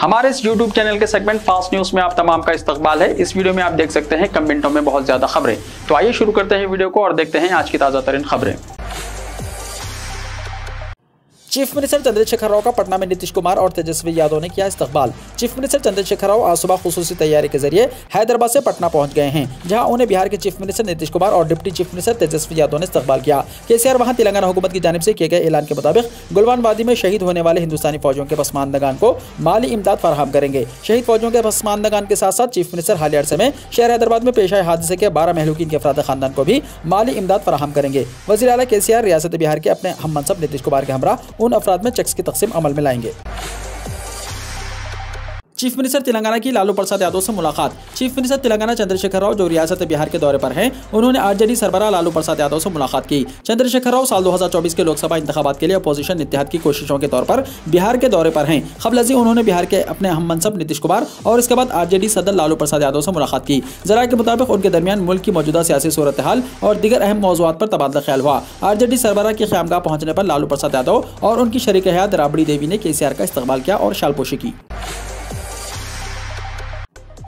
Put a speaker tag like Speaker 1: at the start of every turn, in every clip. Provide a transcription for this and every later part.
Speaker 1: हमारे इस YouTube channel के सेगमेंट फास्ट न्यूज में आप तमाम का इस्तकबाल है। इस वीडियो में आप देख सकते हैं कम मिनटों में बहुत ज्यादा खबरें। तो आइए शुरू करते हैं वीडियो को और देखते हैं आज की ताजा तरीन खबरें।
Speaker 2: चीफ मिनिस्टर चंद्रशेखर राव का पटना में नीतीश कुमार और तेजस्वी यादव ने किया इस्तकबाल। चीफ मिनिस्टर चंद्रशेखर राव आज सुबह खुसूसी तैयारी के जरिए हैदराबाद से पटना पहुंच गए हैं, जहां उन्हें बिहार के चीफ मिनिस्टर नीतीश कुमार और deputy chief minister Tejashwi Yadav ने इस्तकबाल किया। केसीआर वहां तेलंगाना हुकूमत की जानिब से किए गए ऐलान के मुताबिक गुलवान वादी में शहीद होने वाले हिंदुस्तानी फौजियों के पसमानदगान को माली इमदाद फराहम करेंगे। शहीद फौजियों के पसमानदगान के साथ साथ चीफ मिनिस्टर हालिया अरसे में शहर हैदराबाद में पेश आए हादसे के 12 महलूकीन के अफराद खानदान को भी माली इमदाद फराहम करेंगे। वज़ीर आला केसीआर रियासत बिहार के अपने हम मनसब नीतीश कुमार के हमरा उन अफराद में चेक्स की तकसीम अमल में लाएंगे। चीफ मिनिस्टर तेलंगाना की लालू प्रसाद यादव से मुलाकात। चीफ मिनिस्टर तेलंगाना चंद्रशेखर राव जो रियासत बिहार के दौरे पर हैं, उन्होंने आरजेडी सरबराह लालू प्रसाद यादव से मुलाकात की। चंद्रशेखर राव साल 2024 के लोकसभा इंतखाबात के लिए अपोजिशन इत्तेहाद की कोशिशों के तौर पर बिहार के दौरे पर हैं। क़ब्ल उन्होंने बिहार के अपने हम मनसब नीतीश कुमार और इसके बाद आरजेडी सदर लालू प्रसाद यादव से मुलाकात की। ज़राए के मुताबिक उनके दरमियान मुल्क की मौजूदा सियासी सूरत हाल और दीगर अहम मौज़ूआत पर तबादला ख्याल हुआ। आरजेडी सरबराह की क़यामगाह पहुंचने पर लालू प्रसाद यादव और उनकी शरीक हयात राबड़ी देवी ने केसीआर का इस्तकबाल किया और शालपोशी की।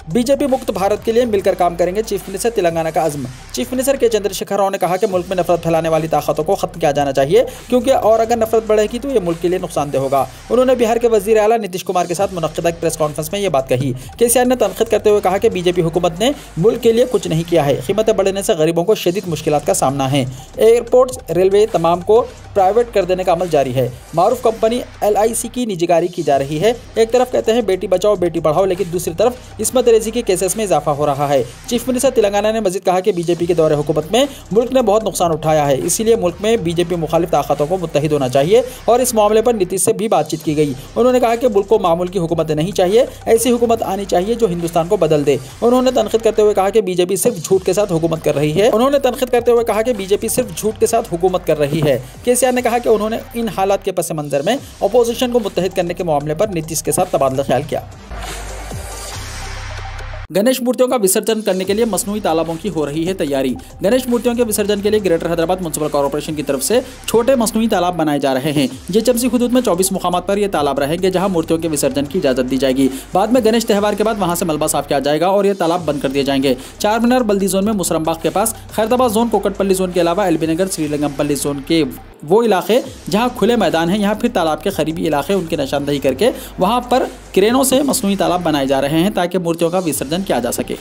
Speaker 2: बीजेपी मुक्त भारत के लिए मिलकर काम करेंगे, चीफ मिनिस्टर तेलंगाना का अज़्म। चीफ मिनिस्टर के चंद्रशेखर राव ने कहा कि मुल्क में नफरत फैलाने वाली ताकतों को खत्म किया जाना चाहिए, क्योंकि और अगर नफरत बढ़ेगी तो ये मुल्क के लिए नुकसानदेह होगा। उन्होंने बिहार के वज़ीर आला नीतीश कुमार के साथ मुनक़्क़िदा एक प्रेस कॉन्फ्रेंस में ये बात कही। केसीआर ने तनक़ीद करते हुए कहा कि बीजेपी हुकूमत ने मुल्क के लिए कुछ नहीं किया है। कीमतें बढ़ने से गरीबों को शदीद मुश्किलात का सामना है। एयरपोर्ट्स, रेलवे तमाम को प्राइवेट कर देने का अमल जारी है। मारूफ कंपनी LIC की निजीकारी की जा रही है। एक तरफ कहते हैं बेटी बचाओ बेटी पढ़ाओ, लेकिन दूसरी तरफ इस्मत रेजी के केसेस में इजाफा हो रहा है। चीफ मिनिस्टर तेलंगाना ने मजीद कहा कि बीजेपी के दौरे हुकूमत में मुल्क ने बहुत नुकसान उठाया है, इसीलिए मुल्क में बीजेपी मुखालिफ ताकतों को मुत्तहिद होना चाहिए और इस मामले पर नीतीश से भी बातचीत की गई। उन्होंने कहा कि मुल्क को मामूल की हुकूमत नहीं चाहिए, ऐसी हुकूमत आनी चाहिए जो हिंदुस्तान को बदल दे। उन्होंने तनकीद करते हुए कहा कि बीजेपी सिर्फ झूठ के साथ हुकूमत कर रही है। केसीआर ने कहा कि उन्होंने इन हालात के पस मंजर में अपोजिशन को मुत्तहिद करने के मामले पर नीतीश के साथ तबादला ख्याल किया। गणेश मूर्तियों का विसर्जन करने के लिए मसनूई तालाबों की हो रही है तैयारी। गणेश मूर्तियों के विसर्जन के लिए ग्रेटर हैदराबाद म्युनिसिपल कॉर्पोरेशन की तरफ से छोटे मसनूई तालाब बनाए जा रहे हैं। जेएचएमसी हुदूद में 24 मुकामात पर ये तालाब रहेंगे, जहां मूर्तियों के विसर्जन की इजाजत दी जाएगी। बाद में गणेश त्यौहार के बाद वहां से मलबा साफ किया जाएगा और ये तालाब बंद कर दिए जाएंगे। चार मीनार बल्दी जोन में मुसरमबाग के पास, खैरताबाद जोन, कोकटपल्ली जोन के अलावा एलबी नगर, श्रीलिंगमपल्ली जोन के वो इलाके जहां खुले मैदान हैं, यहाँ फिर तालाब के करीबी इलाके उनकी निशानदही करके वहां पर क्रेनों से मसनूई तालाब बनाए जा रहे हैं ताकि मूर्तियों का विसर्जन किया जा सके।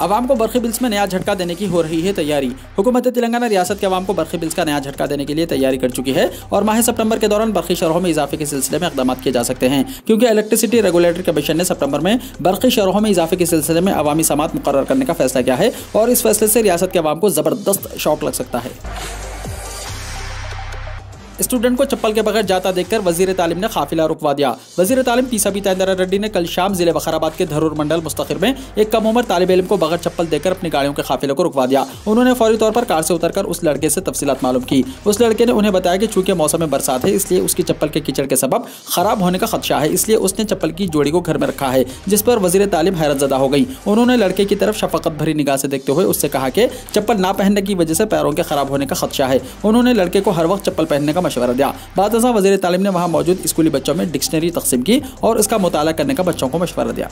Speaker 2: अवाम को बरखी बिल्स में नया झटका देने की हो रही है तैयारी। हुकूमत तेलंगाना रियासत के अवाम को बरखी बिल्स का नया झटका देने के लिए तैयारी कर चुकी है और माह सितंबर के दौरान बरखी शरहों में इजाफे के सिलसिले में इक़दाम किए जा सकते हैं, क्योंकि इलेक्ट्रिसिटी रेगुलेटरी कमीशन ने सितंबर में बरखी शरहों में इजाफे के सिलसिले में अवामी समात मुकर्रर करने का फैसला किया है और इस फैसले से रियासत के अवाम को ज़बरदस्त शॉक लग सकता है। स्टूडेंट को चप्पल के बगैर जाता देखकर वजीर तालीम ने काफिला रुकवा दिया। वजीर तालीम पीसाबी तांदरा रेड्डी ने कल शाम जिले वखाराबाद के धरूर मंडल मुस्तखिर में एक कम उम्र तालिब इल्म को बगैर चप्पल देकर अपनी गाड़ियों के काफिले को रुकवा दिया। उन्होंने फौरी तौर पर कार से उतरकर उस लड़के से तफसीलात मालूम की। उस लड़के ने उन्हें बताया कि चूंकि मौसम में बरसात है, इसलिए उसकी चप्पल के कीचड़ के सबब खराब होने का खदशा है, इसलिए उसने चप्पल की जोड़ी को घर में रखा है, जिस पर वजीर तालीम हैरतज़दा हो गई। उन्होंने लड़के की तरफ शफकत भरी निगाह से देखते हुए उससे कहा कि चप्पल ना पहनने की वजह से पैरों के खराब होने का खदशा है। उन्होंने लड़के को हर वक्त चप्पल पहनने का मशवरा दिया। वज़ीर तालीम ने वहां मौजूद स्कूली बच्चों में डिक्शनरी तकसीम की और इसका मुताला करने का बच्चों को मशवरा दिया।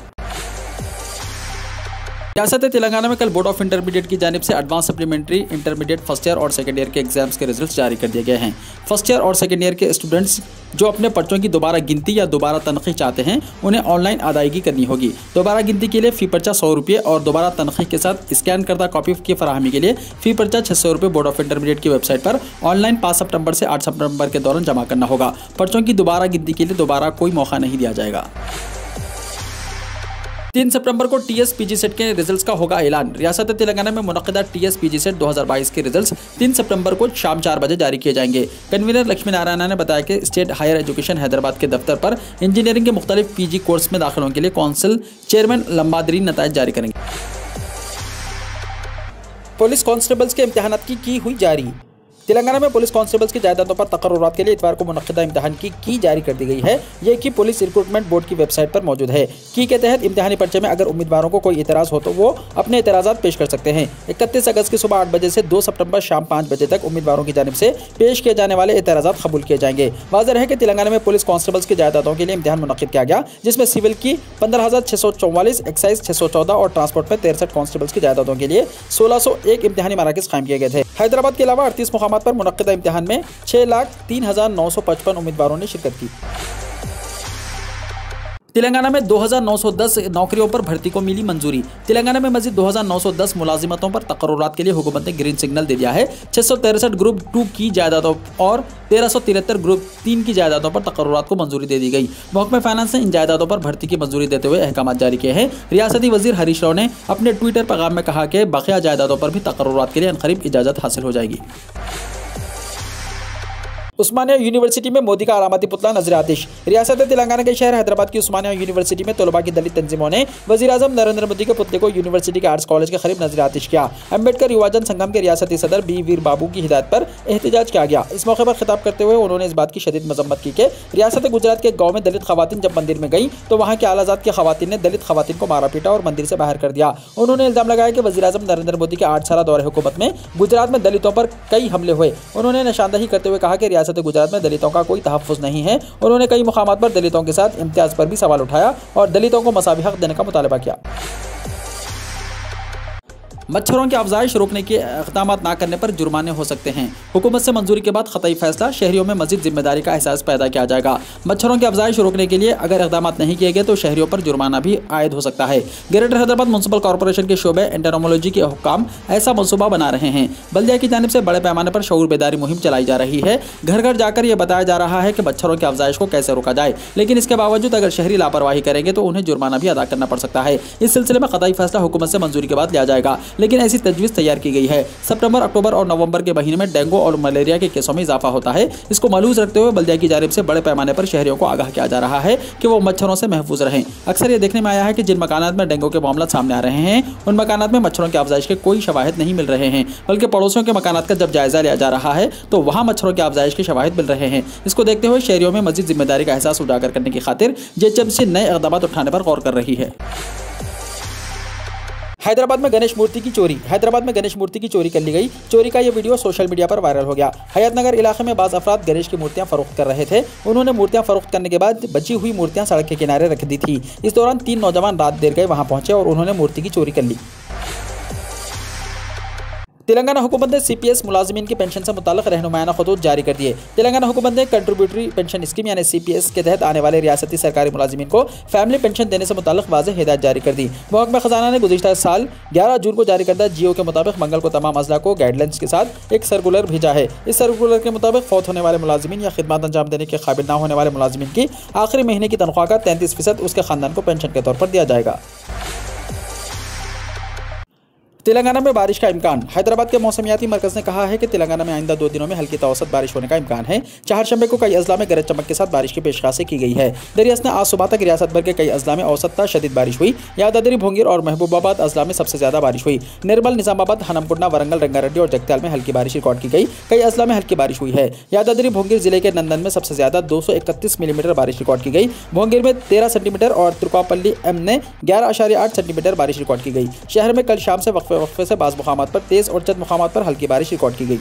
Speaker 2: रियासत तेलंगाना में कल बोर्ड ऑफ इंटरमीडिएट की जानिब से advance supplementary intermediate first year और सेकेंड ईयर के एग्जाम्स के रिजल्ट्स जारी कर दिए गए हैं। फर्स्ट ईयर और सेकेंड ईयर के स्टूडेंट्स जो अपने पर्चों की दोबारा गिनती या दोबारा तनख़ी चाहते हैं, उन्हें ऑनलाइन अदायगी करनी होगी। दोबारा गिनती के लिए फ़ी पर्चा 100 रुपये और दोबारा तनख़ी के साथ स्कैन करदा कॉपी की फराहमी के लिए फ़ी पर्चा 600 रुपये बोर्ड ऑफ इंटरमीडिएट की वेबसाइट पर ऑनलाइन 5 सितंबर से 8 सितंबर के दौरान जमा करना होगा। पर्चों की दोबारा गिनती के लिए दोबारा कोई मौका नहीं दिया जाएगा। 3 सितंबर को TS PG सेट के रिजल्ट्स का होगा ऐलान। रियासत तेलंगाना में मुनक़्क़िदा TS PG सेट 2022 के रिजल्ट्स 3 सितंबर को शाम 4 बजे जारी किए जाएंगे। कन्वीनर लक्ष्मी नारायण ने बताया कि स्टेट हायर एजुकेशन हैदराबाद के दफ्तर पर इंजीनियरिंग के मुख्तलिफ PG कोर्स में दाखिलों के लिए कौंसिल चेयरमैन लंबादरी नताइज जारी करेंगे। पुलिस कांस्टेबल्स के इम्तिहानात की हुई जारी। तेलंगाना में पुलिस कांस्टेबल्स की जायदादों पर तकर्रुरात के लिए इतवार को मुनक्किदा इम्तिहान की की जारी कर दी गई है। ये की पुलिस रिक्रूटमेंट बोर्ड की वेबसाइट पर मौजूद है। की के तहत इम्तिहानी पर्चे में अगर उम्मीदवारों को कोई इतराज़ हो तो वो अपने इतराज़ात पेश कर सकते हैं। 31 अगस्त की सुबह 8 बजे से 2 सितंबर शाम 5 बजे तक उम्मीदवारों की जानिब से पेश किए जाने वाले इतराज़ात कबूल किए जाएंगे। वाज़ेह है कि तेलंगाना में पुलिस कांस्टेबल्स की जायदादों के लिए इम्तिहान मुनक्किद किया गया, जिसमें सिविल की 15,644, एक्साइज 614 और ट्रांसपोर्ट में 63 कांस्टेबल्स की जायदादों के लिए 1601 इम्तिहानी मराकज़ कायम किए गए थे। हैदराबाद के अलावा 38 मुकामात पर मुनक्किदा इम्तिहान में 6,03,955 उम्मीदवारों ने शिरकत की। तेलंगाना में 2,910 नौकरियों पर भर्ती को मिली मंजूरी। तेलंगाना में मजीद 2,910 मुलाजिमतों पर तकर्रुरात के लिए हुकूमत ने ग्रीन सिग्नल दे दिया है। 663 ग्रुप 2 की जायदादों और 1373 ग्रुप 3 की जायदादों पर तकर्रुरात को मंजूरी दे दी गई। महकमा फाइनेंस ने इन जायदादों पर भर्ती की मंजूरी देते हुए अहकाम जारी किए हैं। रियासती वजीर हरीश राव ने अपने ट्विटर पैगाम में कहा कि बकिया जायदादों पर भी तकर्रुरात के लिए अनकरीब इजाज़त हासिल हो जाएगी। उस्मानिया यूनिवर्सिटी में मोदी का अलामती पुतला नजर आतिश। रियासत तेलंगाना के शहर हैदराबाद की उस्मानिया यूनिवर्सिटी में तलबा की दलित तंजीमों ने वज़ीर आज़म नरेंद्र मोदी के पुतले को यूनिवर्सिटी के आर्ट्स कॉलेज के करीब नजर आतिश किया। अम्बेडकर युवाजन संगम के रियासती सदर बी वीर बाबू की हिदायत पर एहतजाज किया गया। इस मौके पर खिताब करते हुए उन्होंने इस बात की शदीद मजम्मत की कि रियासत गुजरात के गाँव में दलित खवातीन जब मंदिर में गई तो वहाँ के आलाजात की खवातीन ने दलित खवातीन को मारा पीटा और मंदिर से बाहर कर दिया। उन्होंने इल्जाम लगाया कि वज़ीर आज़म नरेंद्र मोदी के 8 साल दौरे हुकूमत में गुजरात में दलितों पर कई हमले हुए। उन्होंने निशानदही करते हुए कहा कि रियासत गुजरात में दलितों का कोई तहफ़्फ़ुज़ नहीं है। उन्होंने कई मुकामात पर दलितों के साथ इम्तियाज़ पर भी सवाल उठाया और दलितों को मसावी हक देने का मुतालबा किया। मच्छरों की अफजाइश रोकने के इक़दाम ना करने पर जुर्माने हो सकते हैं। हुकूमत से मंजूरी के बाद ख़तई फैसला, शहरियों में मज़ीद जिम्मेदारी का एहसास पैदा किया जाएगा। मच्छरों की अफजाइश रोकने के लिए अगर इक़दाम नहीं किए गए तो शहरियों पर जुर्माना भी आयद हो सकता है। ग्रेटर हैदराबाद म्यूनसिपल कॉर्पोरेशन के शोबे एंटेरोमोलॉजी के हुक्काम ऐसा मनसूबा बना रहे हैं। बल्दिया की जानिब से बड़े पैमाने पर शऊर बेदारी मुहिम चलाई जा रही है। घर घर जाकर यह बताया जा रहा है कि मच्छरों की अफजाइश को कैसे रोका जाए, लेकिन इसके बावजूद अगर शहरी लापरवाही करेंगे तो उन्हें जुर्माना भी अदा करना पड़ सकता है। इस सिलसिले में ख़तई फैसला हुकूमत से मंजूरी के बाद लिया जाएगा, लेकिन ऐसी तजवीज़ तैयार की गई है। सितंबर, अक्टूबर और नवंबर के महीने में डेंगू और मलेरिया के केसों में इजाफा होता है। इसको मलूज़ रखते हुए बल्दिया की जानिब से बड़े पैमाने पर शहरियों को आगाह किया जा रहा है कि वो मच्छरों से महफूज रहें। अक्सर ये देखने में आया है कि जिन मकानात में डेंगू के मामला सामने आ रहे हैं उन मकानात में मच्छरों की अफजाइश के कोई शवाहिद नहीं मिल रहे हैं, बल्कि पड़ोसियों के मकानात का जब जायजा लिया जा रहा है तो वहाँ मच्छरों की अफजाइश के शवाहिद मिल रहे हैं। इसको देखते हुए शहरियों में मजीद जिम्मेदारी का एहसास उजागर करने की खातिर जेएचएमसी नए इक़दाम उठाने पर गौर कर रही है। हैदराबाद में गणेश मूर्ति की चोरी। हैदराबाद में गणेश मूर्ति की चोरी कर ली गई। चोरी का यह वीडियो सोशल मीडिया पर वायरल हो गया। हयातनगर इलाके में बाज़ अफराद गणेश की मूर्तियां फरोख्त कर रहे थे। उन्होंने मूर्तियां फरोख्त करने के बाद बची हुई मूर्तियां सड़क के किनारे रख दी थी। इस दौरान 3 नौजवान रात देर गए वहां पहुंचे और उन्होंने मूर्ति की चोरी कर ली। तेलंगाना हुकूमत ने सीपीएस मुलाजिमीन की पेंशन से मुताल्लिक़ रहनुमायाना खतूत जारी कर दिए। तेलंगाना हुकूमत ने कंट्रीब्यूटरी पेंशन स्कीम यानी सीपीएस के तहत आने वाले रियासती सरकारी मुलाजिमीन को फैमिली पेंशन देने से मुताल्लिक़ वाज़ेह हिदायत जारी कर दी। महकमा ख़जाना ने गुज़िश्ता साल 11 जून को जारी करदा जियो के मुताबिक मंगल को तमाम अज़ला को गाइडलाइंस के साथ एक सर्कुलर भेजा है। इस सर्कुलर के मुताबिक फौत होने वाले मुलाजिमीन या खिदमत अंजाम देने के काबिल न होने वाले मुलाजिमीन की आखिरी महीने की तनख्वाह का 33% उसके ख़ानदान को पेंशन के तौर पर दिया जाएगा। तेलंगाना में बारिश का इम्कान। हैदराबाद के मौसमियाती मरकज़ ने कहा है कि तेलंगाना में आइंदा 2 दिनों में हल्की तवसत बारिश होने का इम्कान है। चहारशंबे को कई अज़ला में गरज चमक के साथ बारिश की पेशकशी की गई है। दरियास्त ने आज सुबह तक रियासत भर के कई अज़ला में औसत ता शदीद बारिश हुई। यादाद्री, भोंगीर और महबूबाबाद अज़ला में सबसे ज़्यादा बारिश हुई। निर्मल, निज़ामाबाद, हनमकुंडा, वरंगल, रंगारेड्डी और जगत्याल में हल्की बारिश रिकॉर्ड की गई। कई अज़ला में हल्की बारिश हुई है। यादाद्री भोंगीर जिले के नंदन में सबसे ज़्यादा 231 मिलीमीटर बारिश रिकॉर्ड की गई। भोंगीर में 13 सेंटीमीटर और त्रिकापल्ली एम ने 11.8 सेंटीमीटर बारिश रिकॉर्ड की गई। शहर में कल शाम से वक्फे से बाज़ मुकामात पर तेज और चंद मुकामात पर हल्की बारिश रिकॉर्ड की गई।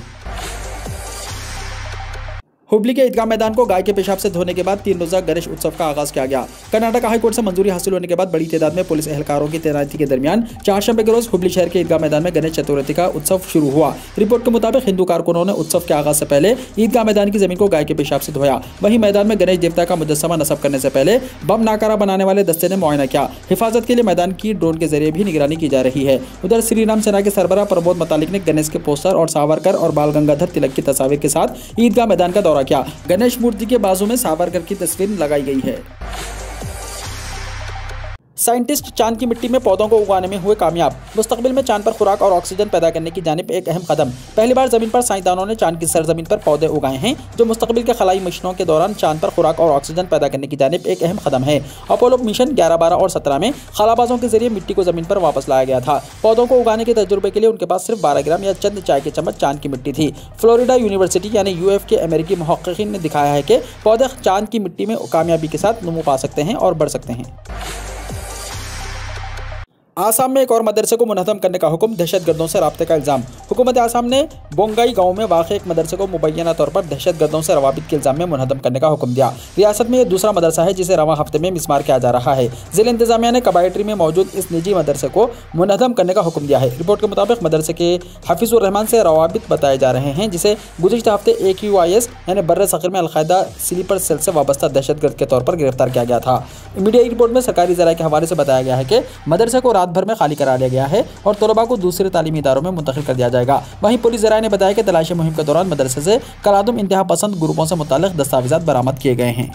Speaker 2: हुबली के ईदगाह मैदान को गाय के पेशाब से धोने के बाद 3 रोज़ा गणेश उत्सव का आगाज किया गया। कर्नाटक हाई कोर्ट से मंजूरी हासिल होने के बाद बड़ी तादाद में पुलिस एहलकारों की तैनाती के दरमियान चहारशंबे के रोज हुबली शहर के ईदगाह मैदान में गणेश चतुर्थी का उत्सव शुरू हुआ। रिपोर्ट के मुताबिक हिंदू कारकुनों ने उत्सव के आगाज से पहले ईदगाह मैदान की जमीन को गाय के पेशाब से धोया। वहीं मैदान में गणेश देवता का मुजस्समा नस्ब करने से पहले बम नाकारा बनाने वाले दस्ते ने मुआयना किया। हिफाजत के लिए मैदान की ड्रोन के जरिए भी निगरानी की जा रही है। उधर श्रीराम सेना के सरबराह प्रमोद मतालिक ने गणेश के पोस्टर और सावरकर और बाल गंगाधर तिलक की तस्वीर के साथ ईदगाह मैदान का दौरा किया। गणेश मूर्ति के बाजू में सावरकर की तस्वीर लगाई गई है। साइंटिस्ट चांद की मिट्टी में पौधों को उगाने में हुए कामयाब। मुस्तकबिल में चांद पर खुराक और ऑक्सीजन पैदा करने की जानिब एक अहम कदम। पहली बार जमीन पर साइंसदानों ने चांद की सरजमीन पर पौधे उगाए हैं, जो मुस्तकबिल के खलाई मिशनों के दौरान चांद पर खुराक और ऑक्सीजन पैदा करने की जानिब एक अहम कदम है। अपोलो मिशन 11, 12 और 17 में खलाबाजों के जरिए मिट्टी को जमीन पर वापस लाया गया था। पौधों को उगाने के तजुर्बे के लिए उनके पास सिर्फ 12 ग्राम या चंद चाय के चम्मच चांद की मिट्टी थी। फ्लोरिडा यूनिवर्सिटी यानी यूएफ के अमेरिकी मुहक्किकीन ने दिखाया है कि पौधे चांद की मिट्टी में कामयाबी के साथ नमू पा सकते हैं और बढ़ सकते हैं। आसाम में एक और मदरसे को मुनहदम करने का हुक्म, दहशतगर्दों से राब्ते का इल्ज़ाम। हुकूमत आसाम ने बोंगाई गांव में वाक़ एक मदरसे को मुबैना तौर पर दहशतगर्दों से रवाबित के इल्ज़ाम में मुनहदम करने का हुक्म दिया। रियासत में यह दूसरा मदरसा है जिसे रवां हफ्ते में मिसमार किया जा रहा है। ज़िला इंतज़ामिया ने कबायत्री में मौजूद इस निजी मदरसे को मुनहदम करने का हुक्म दिया है। रिपोर्ट के मुताबिक मदरसे के हफीज़ुर रहमान से रवाबित बताए जा रहे हैं, जिसे गुज़िश्ता हफ्ते AQIS यानी बर्रे सग़ीर में अलकायदा स्लीपर सेल से वाबस्ता दहशतगर्द के तौर पर गिरफ्तार किया गया था। मीडिया रिपोर्ट में सरकारी ज़राए के हवाले से बताया गया है कि मदरसे को रात भर में खाली करा गया है और तलबा को दूसरे तालीमी इदारों में मुंतकिल कर दिया जाएगा। वहीं पुलिस ज़राए ने बताया कि तलाशी मुहिम के दौरान मदरसे से कलादुम इंतहा पसंद ग्रुपों से मुताल्लिक़ दस्तावेज़ात बरामद किए गए हैं।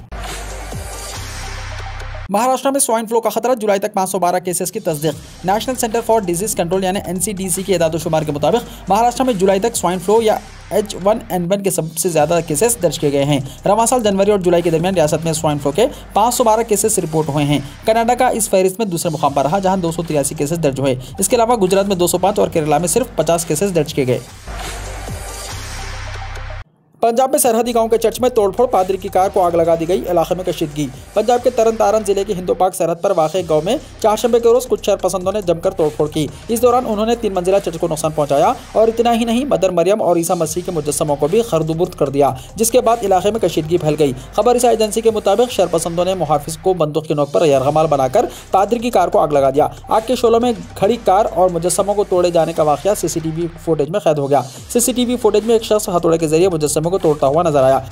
Speaker 2: महाराष्ट्र में स्वाइन फ्लू का खतरा, जुलाई तक 512 केसेस की तस्दीक। National centre for disease control यानी NCDC के इदाद-ओ-शुमार के मुताबिक महाराष्ट्र में जुलाई तक स्वाइन फ्लू या H1N1 के सबसे ज़्यादा केसेस दर्ज किए गए हैं। रवां साल जनवरी और जुलाई के दरमियान रियासत में स्वाइन फ्लू के 512 केसेस रिपोर्ट हुए हैं। कनाडा का इस फहरिस्त में दूसरे मुकाम पर रहा, जहां 283 केसेस दर्ज हुए। इसके अलावा गुजरात में 205 और केरला में सिर्फ 50 केसेस दर्ज किए गए। पंजाब में सरहदी गांव के चर्च में तोड़फोड़, पादरी की कार को आग लगा दी गई, इलाके में कशीदगी। पंजाब के तरन तारन जिले की हिंदू पाक सरहद पर वाक़ गांव में चारशंबे के रोज़ कुछ शरपसंदों ने जमकर तोड़फोड़ की। इस दौरान उन्होंने 3 मंजिला चर्च को नुकसान पहुंचाया और इतना ही नहीं, मदर मरियम और ईसा मसीह के मुजस्समों को भी खर्द-ओ-बुर्द कर दिया, जिसके बाद इलाके में कशीदगी फैल गई। खबर इस एजेंसी के मुताबिक शरपसंदों ने मुहाफिज को बंदूक की नोक पर यरगमाल बनाकर पादरी की कार को आग लगा दिया। आग के शोलों में खड़ी कार और मुजस्समों को तोड़े जाने का वाक़या CCTV फुटेज में कैद हो गया। CCTV फुटेज में एक शख्स हथौड़े के जरिए मुजस्समों को तोड़ता हुआ नजर आया।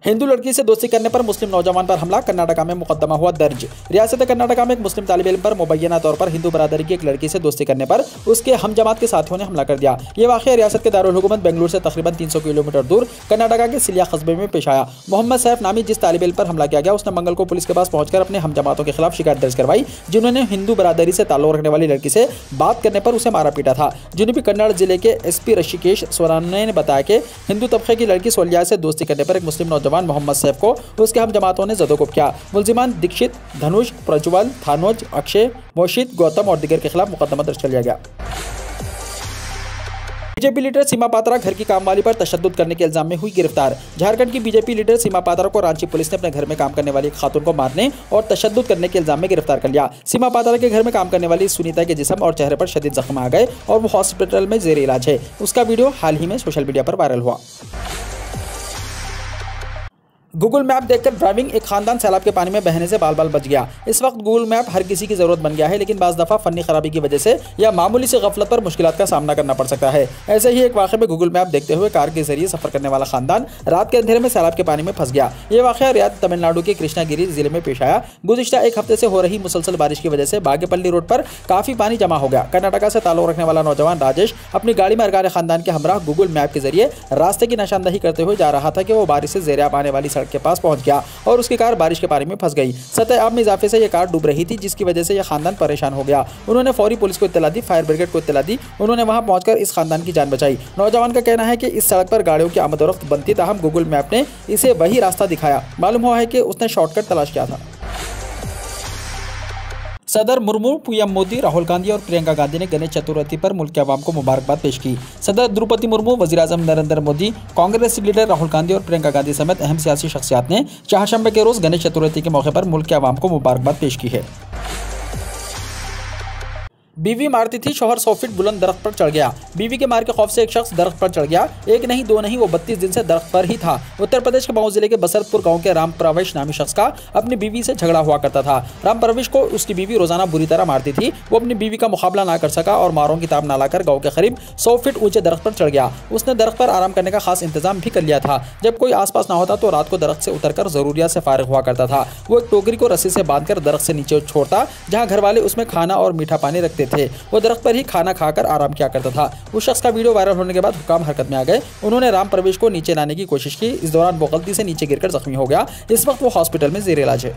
Speaker 2: हिंदू लड़की से दोस्ती करने पर मुस्लिम नौजवान पर हमला, कर्नाटका में मुकदमा हुआ दर्ज। रियासत कर्नाटका में एक मुस्लिम तालिब इल्म पर मुबैना तौर पर हिंदू बरादरी की एक लड़की से दोस्ती करने पर उसके हम जमात के साथियों ने हमला कर दिया। ये वाक़या रियासत के दारुल हुकूमत बेंगलुरु से तकरीबन 300 किलोमीटर दूर कर्नाटका के सिलिया कस्बे में पेश आया। मोहम्मद सैफ नामी जिस तालिब इल्म पर हमला किया गया, उसने मंगल को पुलिस के पास पहुंचकर अपने हम जमातों के खिलाफ शिकायत दर्ज करवाई, जिन्होंने हिंदू बरादरी से ताल्लुक रखने वाली लड़की से बात करने पर उसे मारा पीटा था। जनूबी कन्नड़ जिले के SP ऋषिकेश स्वराने ने बताया कि हिंदू तबके की लड़की सोलिया से दोस्ती करने पर एक मुस्लिम नौजवान मोहम्मद सैफ को उसके हम जमातों ने ज़दोकुब किया। मुल्जिमान दीक्षित, धनुष, प्रज्वल, थानोज, अक्षय, मोशित, गौतम और दिगर के खिलाफ मुकदमा दर्ज कर लिया गया। बीजेपी लीडर सीमा पात्रा घर की कामवाली पर तशद्दुद करने के इल्जाम में हुई गिरफ्तार। झारखंड की बीजेपी लीडर सीमा पात्रा को रांची पुलिस ने अपने घर में काम करने वाली एक खातून को मारने और तशद्दुद करने के इल्जाम में गिरफ्तार कर लिया। सीमा पात्रा के घर में काम करने वाली सुनीता के जिस्म और चेहरे पर शदीद जख्म आ गए और वो हॉस्पिटल में जेर इलाज है। उसका वीडियो हाल ही में सोशल मीडिया पर वायरल हुआ। गूगल मैप देखकर ड्राइविंग, एक खानदान सैलाब के पानी में बहने से बाल बाल बच गया। इस वक्त गूगल मैप हर किसी की ज़रूरत बन गया है, लेकिन बाज़ दफ़ा फ़नी खराबी की वजह से या मामूली से गफलत पर मुश्किलात का सामना करना पड़ सकता है। ऐसे ही एक वाक़े में गूगल मैप देखते हुए कार के जरिए सफ़र करने वाला खानदान रात के अंधेरे में सैलाब के पानी में फंस गया। ये वाक़या रियाद तमिलनाडु के कृष्णागिरी जिले में पेश आया। गुज़िश्ता एक हफ्ते से हो रही मुसलसल बारिश की वजह से बागेपल्ली रोड पर काफ़ी पानी जमा हो गया। कर्नाटका से ताल्लुक़ रखने वाला नौजवान राजेश अपनी गाड़ी में अरकान खानदान के हमरा गूगल मैप के जरिए रास्ते की निशानदही करते हुए जा रहा था कि वो बारिश से ज़ेर-ए-आब आने वाली सड़क के पास पहुंच गया और उसकी कार बारिश के पानी में फंस गई। सतह आब में इजाफे से यह कार डूब रही थी, जिसकी वजह से यह खानदान परेशान हो गया। उन्होंने फौरी पुलिस को इत्तला दी, फायर ब्रिगेड को इत्तला दी। उन्होंने वहां पहुंचकर इस खानदान की जान बचाई। नौजवान का कहना है कि इस सड़क पर गाड़ियों की आमद-ओ-रफ्त बनती, ताहम गूगल मैप ने इसे वही रास्ता दिखाया। मालूम हुआ है कि उसने शॉर्टकट तलाश किया था। सदर मुर्मू, पीएम मोदी, राहुल गांधी और प्रियंका गांधी ने गणेश चतुर्थी पर मुल्क के अवाम को मुबारकबाद पेश की। सदर द्रौपदी मुर्मू, वज़ीर-ए-आज़म नरेंद्र मोदी, कांग्रेस लीडर राहुल गांधी और प्रियंका गांधी समेत अहम सियासी शख्सियात ने चारशंबे के रोज़ गणेश चतुर्थी के मौके पर मुल्क के अवाम को मुबारकबाद पेश की है। बीवी मारती थी, शौहर 100 फीट बुलंद दरख्त पर चढ़ गया। बीवी के मार के खौफ से एक शख्स दरख्त पर चढ़ गया। एक नहीं, दो नहीं, वो 32 दिन से दरख्त पर ही था। उत्तर प्रदेश के मऊ जिले के बसरतपुर गांव के राम प्रवेश नामी शख्स का अपनी बीवी से झगड़ा हुआ करता था। राम प्रवेश को उसकी बीवी रोजाना बुरी तरह मारती थी। वो अपनी बीवी का मुकाबला ना कर सका और मारों की ताब ना लाकर गाँव के करीब 100 फीट ऊंचे दरख्त पर चढ़ गया। उसने दरख्त पर आराम करने का खास इंतजाम भी कर लिया था। जब कोई आसपास ना होता तो रात को दरख्त से उतरकर जरूरियात से फारिग हुआ करता था। वो एक टोकरी को रस्सी से बांधकर दरख्त से नीचे छोड़ता, जहाँ घर वाले उसमें खाना और मीठा पानी रखते थे। वो दरख्त पर ही खाना खाकर आराम किया करता था। उस शख्स का वीडियो वायरल होने के बाद हुक्काम हरकत में आ गए। उन्होंने राम प्रवेश को नीचे लाने की कोशिश की। इस दौरान वो गलती से नीचे गिरकर जख्मी हो गया। इस वक्त वो हॉस्पिटल में जेर इलाज है।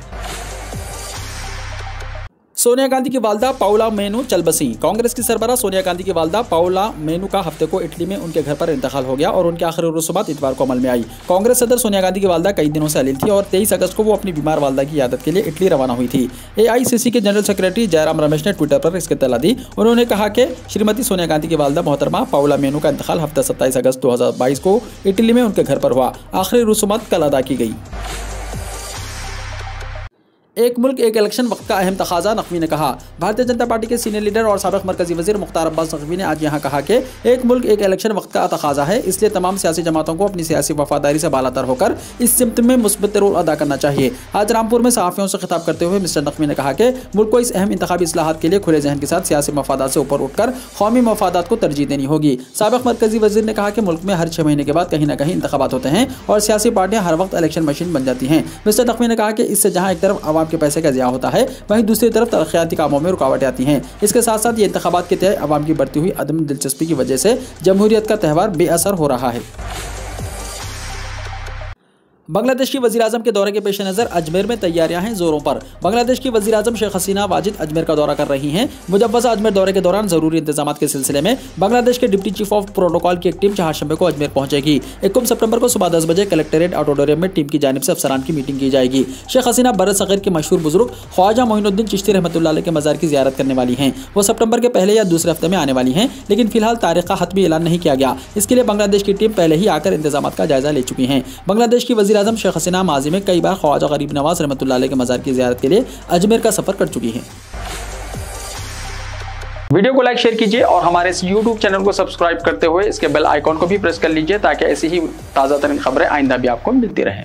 Speaker 2: सोनिया गांधी की वालदा पाउला मेनू चल बसी। कांग्रेस की सरबराह सोनिया गांधी की वालदा पाउला मेनू का हफ्ते को इटली में उनके घर पर इंतकाल हो गया और उनके आखिरी रसूमात इतवार को अमल में आई। कांग्रेस सदर सोनिया गांधी की वालदा कई दिनों से अलील थी और 23 अगस्त को वो अपनी बीमार वालदा की यादत के लिए इटली रवाना हुई थी। AICC के जनरल सेक्रेटरी जयराम रमेश ने ट्विटर पर इसकी इत्तला दी। उन्होंने कहा कि श्रीमती सोनिया गांधी की वालदा मोहतरमा पाउला मेनू का इंतकाल हफ्ता 27 अगस्त 2022 को इटली में उनके घर पर हुआ। आखिरी रसूमात कल अदा की गई। एक मुल्क एक इलेक्शन वक्त का अहम तकाजा, नकवी ने कहा। भारतीय जनता पार्टी के सीनियर लीडर और साबिक मरकजी वजीर मुख्तार अब्बास नकवी ने आज यहाँ कहा कि एक मुल्क एक इलेक्शन वक्त का तकाजा है, इसलिए तमाम सियासी जमातों को अपनी सियासी वफादारी से बालातर होकर इस सिमत में मुस्बत रोल अदा करना चाहिए। आज रामपुर में सहाफ़ियों से खिताब करते हुए मिस्टर नकवी ने कहा कि मुल्क को इस अहम इंतखाबी इस्लाहात के लिए खुले जहन के साथ सियासी मफादात से ऊपर उठकर कौमी मफादात को तरजीह देनी होगी। साबिक मरकजी वजीर ने कहा कि मुल्क में हर 6 महीने के बाद कहीं न कहीं इंतखाबात होते हैं और सियासी पार्टियां हर वक्त इलेक्शन मशीन बन जाती हैं। मिस्टर नकवी ने कहा कि इससे जहां एक तरफ आवाम के पैसे का ज़िया होता है, वहीं दूसरी तरफ तरक्याती कामों में रुकावटें आती हैं। इसके साथ साथ ये इंतखाबात के तहत आवाम की बढ़ती हुई अदम दिलचस्पी की वजह से जमहूरियत का त्यौहार बेअसर हो रहा है। बांग्लादेश की वज़ीर-ए-आज़म के दौरे के पेश नज़र अजमेर में तैयारियां हैं जोरों पर। बांग्लादेश की वज़ीर-ए-आज़म शेख हसीना वाजिद अजमेर का दौरा कर रही हैं। मुजव्वज़ा अजमेर दौरे के दौरान ज़रूरी इंतजामात के सिलसिले में बांग्लादेश के डिप्टी चीफ ऑफ प्रोटोकॉल की एक टीम चहारशंबे को अजमेर पहुंचेगी। 21 सितंबर को सुबह 10 बजे कलेक्ट्रेट ऑडिटोरियम में टीम की जानिब से अफसरान की मीटिंग की जाएगी। शेख हसीना बरत सग़ीर के मशहूर बुजुर्ग ख्वाजा मोइनुद्दीन चिश्ती रहमतुल्लाह अलैह के मज़ार की ज़ियारत करने वाली हैं। वो सितंबर के पहले या दूसरे हफ्ते में आने वाली हैं, लेकिन फिलहाल तारीख का हतमी ऐलान नहीं किया गया। इसके लिए बांग्लादेश की टीम पहले ही आकर इंतजामात का जायजा ले चुकी हैं। बांग्लादेश की वज़ीर-ए-आज़म शेख हसीना में कई बार ख्वाजा गरीब नवाज रहमतुल्लाह अलैह के मज़ार की ज़ियारत के लिए अजमेर का सफर कर चुकी हैं।
Speaker 1: वीडियो को लाइक शेयर कीजिए और हमारे इस YouTube चैनल को सब्सक्राइब करते हुए इसके बेल आइकॉन को भी प्रेस कर लीजिए ताकि ऐसी ही ताज़ा तरीन खबरें आइंदा भी आपको मिलती रहें।